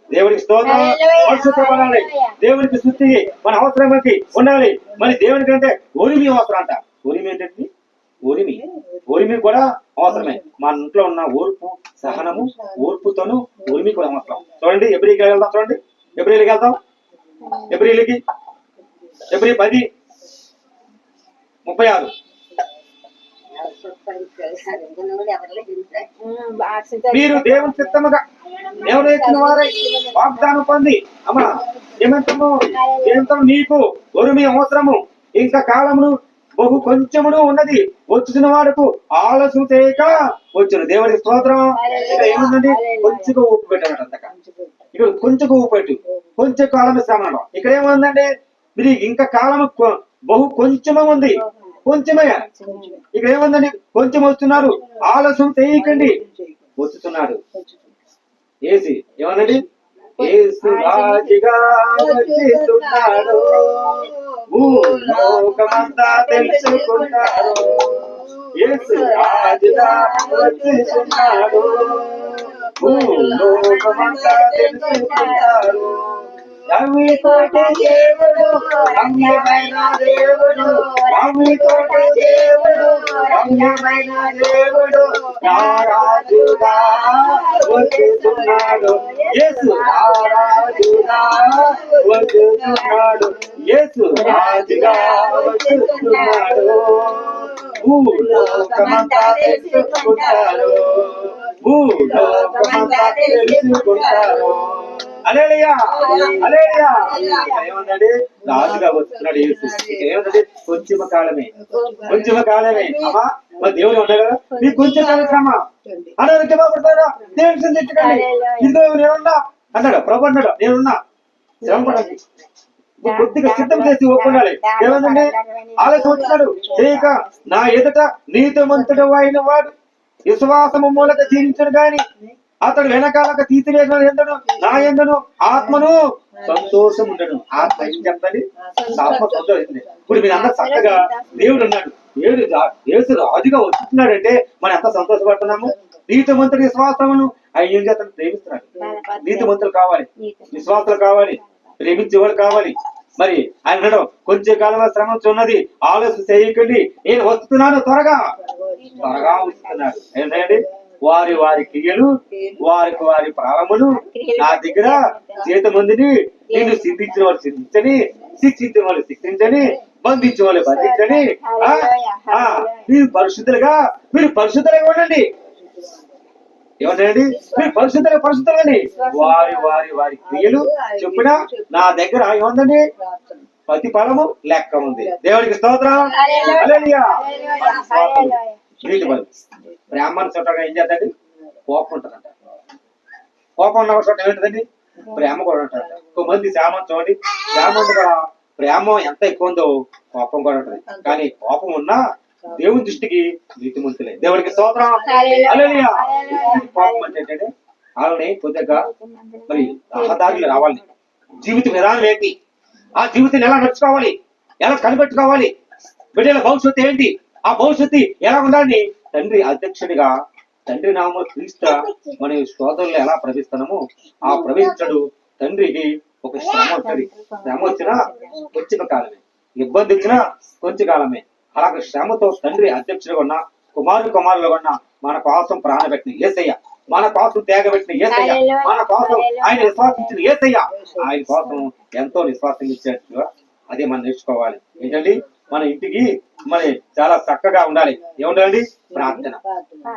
దేవుడికి స్తోత్రం. పరిశుద్ధపడాలి, దేవునికి స్తుతి మన అవసరానికి ఉండాలి. మరి దేవునికి అంటే ఒరిమి అవసరం అంట. ఒరిమి ఏంటంటే ఒరిమి కూడా అవసరమే. మన ఇంట్లో ఉన్న ఓర్పు సహనము, ఓర్పుతోను ఒరిమి కూడా అవసరం. చూడండి ఎబ్రిల్కి వెళ్దాం, చూడండి ఎబ్రిల్కి వెళ్దాం. ఎబ్రిల్కి ఎబ్రి 10:36. మీరు దేవుని చిత్తముగా ఎవరైతే వారై వాగ్దానం పొంది అమ్మా ఏమంటాము నీకు ఒరిమి అవసరము, ఇంకా కాలమును బహు కొంచెమును ఉన్నది, వచ్చిన వాడుకు ఆలస్యం చేయక వచ్చును. దేవుడికి స్తోత్రం. ఇక్కడ ఏముందండి, కొంచెంగా ఉప్పు పెట్టాడు అంతక. ఇక్కడ కొంచెంగా ఉప్పు పెట్టు, కొంచెం కాలం శ్రమ. ఇక్కడ ఏముందండి, మీరు ఇంకా కాలం బహు కొంచెమే ఉంది, కొంచెమే. ఇక్కడ ఏముందండి, కొంచెం వస్తున్నారు, ఆలస్యం చేయకండి వచ్చుతున్నాడు. ఏసి ఏమన్నది, యేసు రాజుగా వచ్చేస్తున్నాడు, భూలోకమంతా తెలుసుకున్నాడు. యేసు రాజుగా వచ్చేస్తున్నాడు, భూలోకమంతా తెలుసుకున్నాడు. రవితోటి దేవుడు రమ్యమైన దేవుడు, రవితోటి దేవుడు రమ్యమైన దేవుడు, రాజుగా వచ్చేస్తున్నాడు. యేసు రాజుగా వచ్చేస్తున్నాడు, యేసు రాజుగా వచ్చేస్తున్నాడు. భూలోకమంతా తెలుసుకుంటారు, భూలోకమంతా తెలుసుకుంటారు. హల్లెలూయా, హల్లెలూయా. ఏమన్నాడు, రాజుగా వస్తున్నాడు యేసు. ఏమన్నది, కొంచెం కాలమే, కొంచెం కాలమే. అమ్మా మరి దేవుడు ఉన్నాడు కదా, నీకు కొంచెం కాలమా అనారోగ్యమా పడతారా, దేవుని తిట్టకండి, ఇదిగో నేనున్నా అన్నాడు ప్రభు. అన్నాడు నేనున్నా, శ్రమ పడాలి, కొద్దిగా సిద్ధం చేసి ఒప్పుకోవాలి. ఏమందండి, ఆలస్యం వచ్చినాడు చేయక నా ఎదుట నీతిమంతుడు అయిన వాడు విశ్వాసము మూలక జీవించడు గాని అతడు వెనకాలక తీసివేసిన ఎందును నా ఎందును ఆత్మను సంతోషం ఉండడు. ఆత్మ ఏం చెప్తాండి, ఆత్మ సంతోషింది. ఇప్పుడు మీరు అందరూ చక్కగా దేవుడు ఉన్నాడు, యేసు రాజుగా వస్తున్నాడంటే మనం ఎంత సంతోషపడుతున్నాము. నీతిమంతుడి విశ్వాసమును ఆయన ఏం చేస్తాడు, ప్రేమిస్తున్నాడు. నీతిమంతులు కావాలి, విశ్వాసాలు కావాలి, ప్రేమించేవాడు కావాలి. మరి ఆయన అనడం, కొంచెం కాలం శ్రమ ఉన్నది, ఆలోచన చేయకండి, నేను వస్తున్నాను, త్వరగా వస్తున్నాడు. ఏంటండి, వారి క్రియలు వారి ప్రారంభములు నా దగ్గర చేతమందిని, నేను సిద్ధించిన వాళ్ళు సిద్ధించని, శిక్షించిన వాళ్ళు శిక్షించని, బంధించిన వాళ్ళు బంధించని, మీరు పరిశుద్ధులుగా ఉండండి. ఏమంటారండి, మీరు పరిశుద్ధులని వారి క్రియలు చొప్పున నా దగ్గర ఏముందండి, ప్రతి ఫలము లెక్క ఉంది. దేవుడికి స్తోత్రం. హల్లెలూయా. బ్రాహ్మణ చోట ఏం చేద్దండి, కోపం ఉంటుందంట. కోపం ఉన్న చోట ఏమిటండి, ప్రేమ కూడా ఉంటుందంట. కొంతమంది శ్యామం చూడండి, శ్యామం కూడా ప్రేమ ఎంత ఎక్కువ ఉందో కోపం కూడా ఉంటుంది. కానీ కోపం ఉన్నా దేవుని దృష్టికి నీతిమంతులే. దేవుడికి స్తోత్రం. హల్లెలూయా. కోపం అంటే వాళ్ళని కొద్దిగా మరి రహదారులు రావాలి. జీవిత విధానం ఏంటి, ఆ జీవితాన్ని ఎలా నడుచుకోవాలి, ఎలా కనిపెట్టుకోవాలి, బిడ్డల భవిష్యత్తు ఏంటి, ఆ భవిష్యత్తు ఎలా ఉండాలని తండ్రి అధ్యక్షుడిగా తండ్రి నామం క్రీస్తు మన సోదరులు ఎలా ప్రవేశిస్తున్నామో ఆ ప్రవేశించడు. తండ్రికి ఒక శ్రమ ఉంటుంది, శ్రమ వచ్చినా కొంచెం కాలమే, ఇబ్బంది వచ్చినా కొంచెం కాలమే. అలాగే శ్రమతో తండ్రి అధ్యక్షుడిగా ఉన్న కుమారులుగా ఉన్న మన కోసం ప్రాణపెట్టిన యేసయ్య, మన కోసం త్యాగపెట్టిన యేసయ్య, మన కోసం ఆయన విశ్వాసించిన యేసయ్య, ఆయన కోసం ఎంతో విశ్వాసం ఇచ్చినట్టుగా అదే మనం నేర్చుకోవాలి. ఏంటండి, మన ఇంటికి మరి చాలా చక్కగా ఉండాలి. ఏముండాలండి, ప్రార్థన.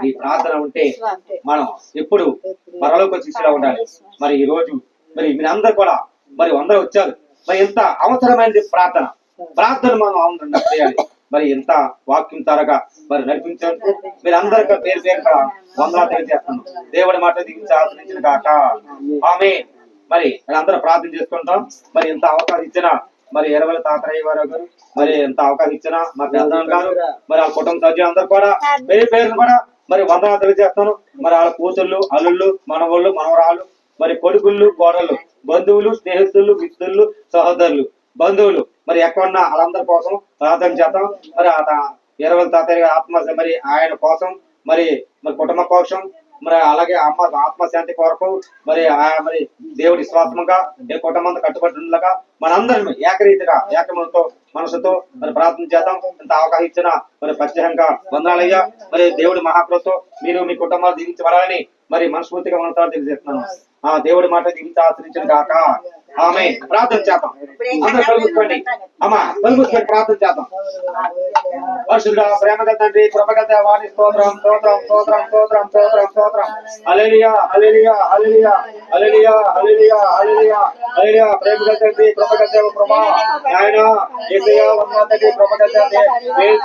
ఈ ప్రార్థన ఉంటే మనం ఎప్పుడు పరలోక శిష్యులా ఉండాలి. మరి ఈ రోజు మరి మీరందరూ కూడా మరి అందరూ వచ్చారు, మరి ఎంత అవసరమైనది ప్రార్థన మనం చేయాలి. మరి ఎంత వాక్యం తరగా మరి నడిపించారు. మీరు అందరికీ పేరు వందనాలు తెలియజేస్తున్నాం. దేవుడి మాట దిగించి ఆశ్రయించిన కాక ఆమేన్. మరి అందరూ ప్రార్థన చేసుకుంటాం. మరి ఎంత అవకాశం ఇచ్చినా, మరి ఎరవల తాతయ్య గారు మరి ఎంత అవకాశం ఇచ్చినా, మా పెద్దనాన్న గారు మరి వాళ్ళ కుటుంబ సభ్యులు అందరూ కూడా పేరు కూడా మరి వందనాలు తెలియజేస్తాను. మరి వాళ్ళ కూతుళ్ళు, అల్లుళ్ళు, మనవాళ్ళు, మనవరాళ్ళు, మరి కొడుకుళ్ళు, కోడళ్ళు, బంధువులు, స్నేహితులు, మిత్రులు, సహోదరులు, బంధువులు, మరి ఎక్కడున్నా వాళ్ళందరి కోసం ప్రార్థన చేద్దాం. మరి 20 తాతయ్య గారి ఆత్మ మరి ఆయన కోసం మరి కుటుంబ కోసం మరి అలాగే అమ్మ ఆత్మశాంతి కొరకు మరి మరి దేవుడి విశ్వాసముగా ఏ కుటుంబం కట్టుబడిగా మనందరం ఏకరీతిగా ఏకమంతో మనసుతో మరి ప్రార్థన చేద్దాం. ఇంత అవకాశం ఇచ్చిన మరి ప్రత్యేకంగా వందనాలయ్యా. మరి దేవుడి మహాకృతో మీరు మీ కుటుంబాలు దీవించబడాలని మరి మనస్ఫూర్తిగా మనతో తెలియజేస్తున్నాను. దేవుడి మాట దీవించి ఆచరించిన కాక ఆమె. ప్రార్థన చేద్దాం. అందరూ కలుగుకోండి అమ్మా, కలుగుకొని ప్రార్థన చేద్దాం. పరిశుద్ధ ప్రేమగల తండ్రి, కృపగల దేవాని స్తోత్రం స్తోత్రం స్తోత్రం స్తోత్రం స్తోత్రం స్తోత్రం. హల్లెలూయా హల్లెలూయా హల్లెలూయా హల్లెలూయా హల్లెలూయా హల్లెలూయా హల్లెలూయా. ప్రేమగల తండ్రి, కృపగల దేవ ప్రభా ఆయన యేసయ్యా వందనాలు తండ్రి. కృపగల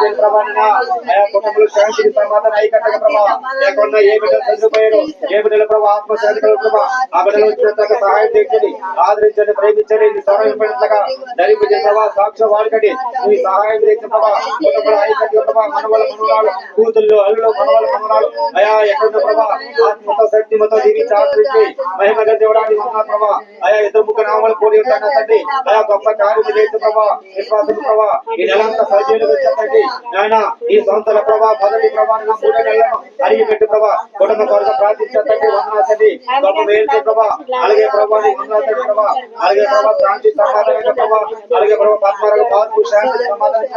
దేవ ప్రభానా ఆయా కుటుంబంలో శాంతికి సమాధాన ఐక్యతగా ప్రభా లేకుండా ఏ బిడ్డలు చనిపోయారు, ఏ బిడ్డల ప్రభా ఆత్మశాంతి కలుగు ప్రభా ఆ బిడ్డలు వచ్చినంతగా సహాయం చేయండి, ఆదరించండి, ప్రేమించండి. నీ సహాయపడినట్లుగా ధరింపజే ప్రభా సాక్ష్యం వాడుకండి. నీ సహాయం చేసిన ప్రభా కుటుంబంలో ఐక్యత ప్రభా మనవల మనవరాలు కూతుళ్ళు అల్లులు మనవల మనవరాలు అయా ఎక్కడ ప్రభా ఆత్మతో శక్తిమతో దీవించి ఆదరించి మహిమగా దేవుడానికి ఉన్న ప్రభా అయా ఇద్దరు ముగ్గురు నామాలు కూడి ఉంటాను తండ్రి. అయా గొప్ప కార్యం చేసిన ప్రభా విశ్వాసం ప్రభా ఈ నెలంతా సజీవులుగా చెప్పండి నాయన. ఈ సంస్థల ప్రభా మొదటి ప్రభా 3 నెలలను అడిగి పెట్టి ప్రభా కుటుంబ కొరకు ప్రార్థించండి. వందనాలండి గొప్ప వేలు ప్రభా. అలాగే ప్రభా వందనాలండి ప్రభా. అలాగే ప్రభా శాంతి సమాధానం ప్రభా. అలాగే ప్రభా పద్మారావు బాధకు శాంతి సమాధానం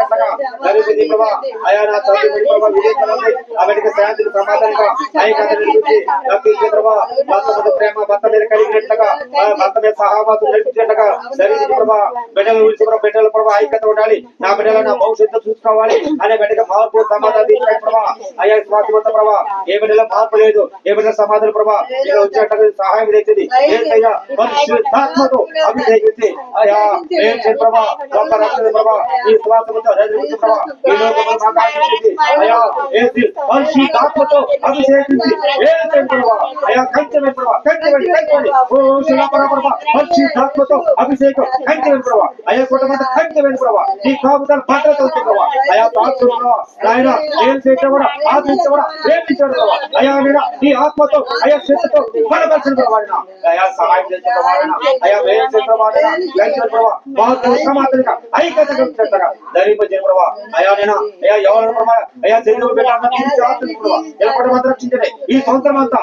జరిగింది ప్రభా. అయా నా తండ్రి ప్రభా విజయకరండి అవిటికి శాంతికి సమాధానంగా ఐక్యత నిర్మించి రక్షించే ప్రభా. భర్త ప్రేమ భర్త మీద కలిగినట్లుగా భర్త మీద సహావాసం నడిపించేట్టుగా జరిగింది ప్రభా. బిడ్డలు విడిచి ప్రభా బిడ్డల ప్రభా ఐక్యత ఉండాలి. నా బిడ్డలు నా భవిష్యత్తు చూసుకోవాలి అనే బిడ్డగా మార్పు సమాధానం ఇచ్చాడు ప్రభా. అయ్యా శ్వాసమంత ప్రభా ఏ బిడ్డలో మార్పు లేదు, ఏ బిడ్డ సమాధానం ప్రభా ఇక వచ్చేట సహాయం చేసింది ఏంటయ్యా పరిశుద్ధాత్మతో అభిషేకించి అయ్యా ఏం ప్రభా గొప్ప రక్షణ ప్రభా ఈ శ్వాసమంతో ప్రభా ఈ లోకంలో మాట్లాడింది అయ్యా ఏసి పరిశుద్ధాత్మతో అభిషేకించి ఏం ప్రభా అయ్యా కంచెమే ప్రభా కంచెమే కంచెమే ఓ శిలాపర ప్రభా పరిశుద్ధాత్మతో అభిషేకం కంచెమే ప్రభా అయ్యా కుటుంబంతో కంచెమే ప్రభా ఈ కాపుదల భద్రత ఉంది ప్రభా అయ్యా తాత్వ ఆయన ఏం చేయడం ఆదరించడం ప్రేమించడం ప్రభా అయ్యా నేను ఈ ఆత్మతో అయ్యా శక్తితో బలపరిచిన ప్రభా అయ్యా సహాయం చేసిన ప్రభా అయ్యా వేయం చేసిన ప్రభా మాకు సమాధానంగా ఐక్యత కలిగించగా ధరింపజే ప్రభా అయ్యా నేను అయ్యా ఎవరు ప్రభా అయ్యా తెలుగు రక్షించండి. ఈ సంవత్సరం అంతా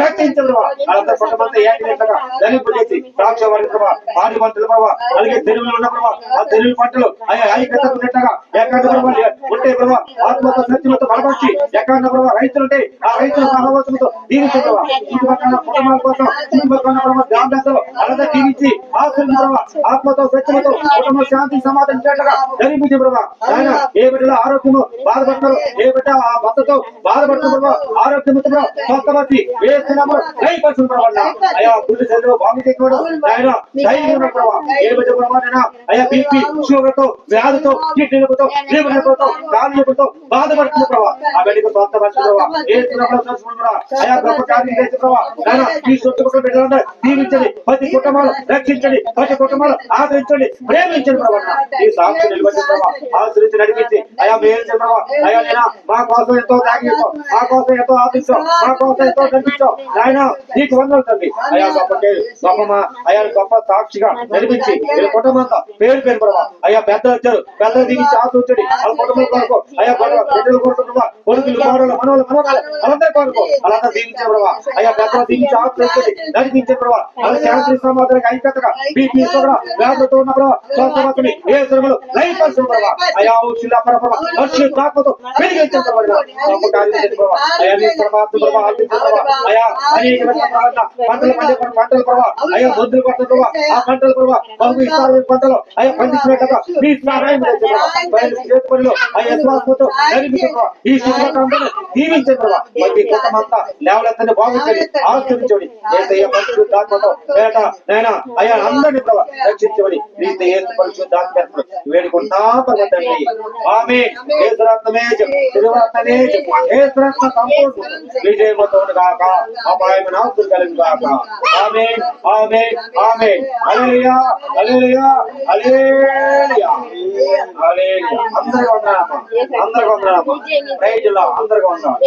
రక్షించండి ప్రభా. అలంతా కుటుంబంతా ఏకీయంగా ధరింపజేసి ద్రాక్షవారి ప్రభా పాడి పంటలు ప్రభా అలాగే తెలుగులో ఉన్న ప్రభా ఆ తెలుగు పంటలు అయ్యా ఐక్యత ఉన్నట్టుగా ఎక్కడ ప్రభా ఉంటే ప్రభా ఆత్మతో సత్యమతో బలపరిచి ఎక్కడ ప్రభా రైతులుంటే ఆ రైతుల సహవాసంతో దీవించే ప్రభా చుట్టుపక్కల కుటుంబాల కోసం చుట్టుపక్కల ప్రభా గ్రామాల్లో అలాగే దీవించి ఆశ్రయించి ప్రభా ఆత్మతో సత్యమతో కుటుంబ శాంతి సమాధానం చేయటగా ధరింపించే ప్రభా. ఆయన ఏ బిడ్డలో ఆరోగ్యము బాధపడతారు, ఏ బిడ్డ ఆ భర్తతో బాధపడుతున్న ప్రభా ఆరోగ్యంతో స్వస్థపరిచి వేస్తున్నాము దయపరిచిన ప్రభా. అయ్యా గుడ్డు చదువు బాగుండేవాడు ఆయన ధైర్యం ప్రభా. ఏ బిడ్డ ప్రభా అయ్యా బీపీ షుగర్తో వ్యాధితో కిడ్నీలతో లివర్తో కాళ్ళతో బాధపడుతుంది ప్రభా ఆ బిడ్డకు స్వస్థపరిచిన ప్రభా. ఏ అయా గొప్ప కార్యం చేసే ప్రభా ఈ చుట్టుపక్కల బిడ్డలందరూ దీవించండి, ప్రతి కుటుంబాలు రక్షించండి, ప్రతి కుటుంబాలు ఆదరించండి, ప్రేమించండి ప్రభా. ఈ సాక్షి నిలబడి ప్రభా ఆశ్రయించి నడిపించి అయా మేలు ప్రభా. అయా నేను మా కోసం ఎంతో త్యాగించాం, మా కోసం ఎంతో ఆదరించాం, మా కోసం ఎంతో కనిపించాం ఆయన నీకు వందలు తండ్రి. అయా గొప్ప అయా గొప్ప సాక్షిగా నడిపించి వీళ్ళ కుటుంబంతో పేరు ప్రభా. అయ్యా పెద్దలు వచ్చారు, పెద్దలు దీవించి ఆశ్రయించండి వాళ్ళ కుటుంబం కొరకు అయ్యా బిడ్డలు కొరకు ప్రభా కొడుకులు కోడలు మనవలు మనవరాలు వాళ్ళందరి కొరకు వాళ్ళంతా దీవించే ప్రభా. అయ్యా పెద్దలు దీవించి ఆశ్రయించండి నడిపించే ప్రభా. వాళ్ళ శాంతి సమాధానం ఐక్యతగా బీపీ కూడా వ్యాధులతో ఉన్న ప్రభా స్వస్థపరచండి ఏ శ్రమలు లైఫ్ పరిచిన ప్రభా. అయా శిలాపర ప్రభా పరిశుద్ధాత్మతో వెలిగించిన ప్రభా గొప్ప కార్యం చేసిన ప్రభా. అయా నీ పరమాత్మ ప్రభా ఆర్థించిన ప్రభా. అయా అనేక పంటలు పండే పంటలు ప్రభా అయ్యా మందులు పడుతున్న ప్రభా ఆ పంటలు ప్రభా బహు ఇస్తారు పంటలు అయ్యా పండించినట్టుగా మీ సహాయం చేతి పనులు అయ్యా శ్వాసతో ఈ శుభ్రతందరూ దీవించండి ప్రభా. ప్రతి కుటుంబంతా లేవలెత్తని బాగుంచండి ఆశ్రయించండి ఏసయ్య పరిశుద్ధాత్మతో వేట నేను అయ్యా అందరినీ ప్రభా రక్షించమని నీతి ఏసు పరిశుద్ధాత్మ వేడుకుంటా పర్వతండి ఆమె ఏసురత్నమే తిరువరత్నమే ఏసురత్న సంపూర్ణ విజయమతో గాక అపాయం నాశనం కలిగి గాక ఆమె ఆమె ఆమె హల్లెలూయా హల్లెలూయా హల్లెలూయా హల్లెలూయా. అందరికీ వందనాలు, అందరికీ వందనాలు, ప్రైజ్ ది లార్డ్, అందరికీ వందనాలు.